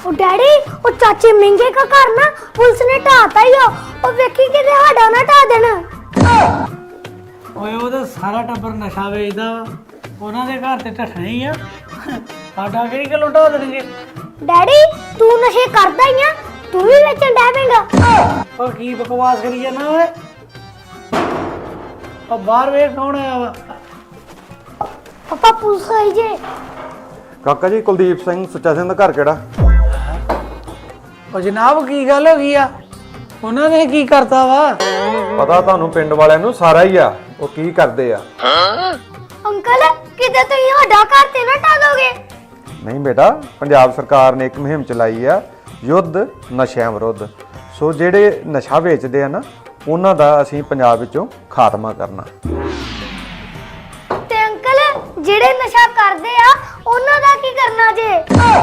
ਉਹ ਡੈਡੀ ਉਹ ਚਾਚੇ ਮਹਿੰਗੇ ਦਾ ਘਰ ਨਾ ਪੁਲਿਸ ਨੇ ਢਾਤਾ ਹੀ ਉਹ ਵੇਖੀ ਕਿਤੇ ਸਾਡਾ ਨਾ ਢਾ ਦੇਣ। ਓਏ ਉਹਦਾ ਸਾਰਾ ਟੱਬਰ ਨਸ਼ਾ ਵੇਚਦਾ ਵਾ, ਉਹਨਾਂ ਦੇ ਘਰ ਤੇ ਢੱਠਣਾ ਹੀ ਆ, ਸਾਡਾ ਕਿਹੜੀ ਗੱਲੋਂ ਢਾ ਦੇਣਗੇ। ਡੈਡੀ ਤੂੰ ਨਸ਼ੇ ਕਰਦਾ ਹੀ ਆ, ਤੂੰ ਵੀ ਵੇਚਣ ਡੈ ਪੈਂਗਾ। ਉਹ ਕੀ ਬਕਵਾਸ ਕਰੀ ਜਾਂਦਾ ਓਏ, ਉਹ ਬਾਹਰ ਵੇਖ ਕੌਣ ਆਇਆ ਵਾ। ਪਾਪਾ ਪੁਲਿਸ ਆਈ ਜੇ। ਕਾਕਾ ਜੀ ਕੁਲਦੀਪ ਸਿੰਘ ਸੁੱਚਾ ਸਿੰਘ ਦਾ ਘਰ ਕਿਹੜਾ? ਉਹ ਜਨਾਬ ਕੀ ਗੱਲ ਹੋ ਗਈ ਆ, ਉਹਨਾਂ ਨੇ ਕੀ ਕਰਤਾ ਵਾ? ਪਤਾ ਤੁਹਾਨੂੰ ਪਿੰਡ ਵਾਲਿਆਂ ਨੂੰ ਸਾਰਾ ਹੀ ਆ, ਉਹ ਕੀ ਕਰਦੇ ਆ। ਅੰਕਲ ਕਿਤੇ ਤੁਸੀਂ ਸਾਡਾ ਘਰ ਤੇ ਨਾ ਢਾ ਦੋਗੇ। ਨਹੀਂ ਬੇਟਾ, ਪੰਜਾਬ ਸਰਕਾਰ ਨੇ ਇੱਕ ਮੁਹਿੰਮ ਚਲਾਈ ਆ, ਯੁੱਧ ਨਸ਼ਿਆਂ ਵਿਰੁੱਧ। ਸੋ ਜਿਹੜੇ ਨਸ਼ਾ ਵੇਚਦੇ ਆ ਨਾ, ਉਹਨਾਂ ਦਾ ਅਸੀਂ ਪੰਜਾਬ ਵਿੱਚੋਂ ਖਾਤਮਾ ਕਰਨਾ। ਤੇ ਅੰਕਲ ਜਿਹੜੇ ਨਸ਼ਾ ਕਰਦੇ ਆ ਉਹਨਾਂ ਦਾ ਕੀ ਕਰਨਾ ਜੇ?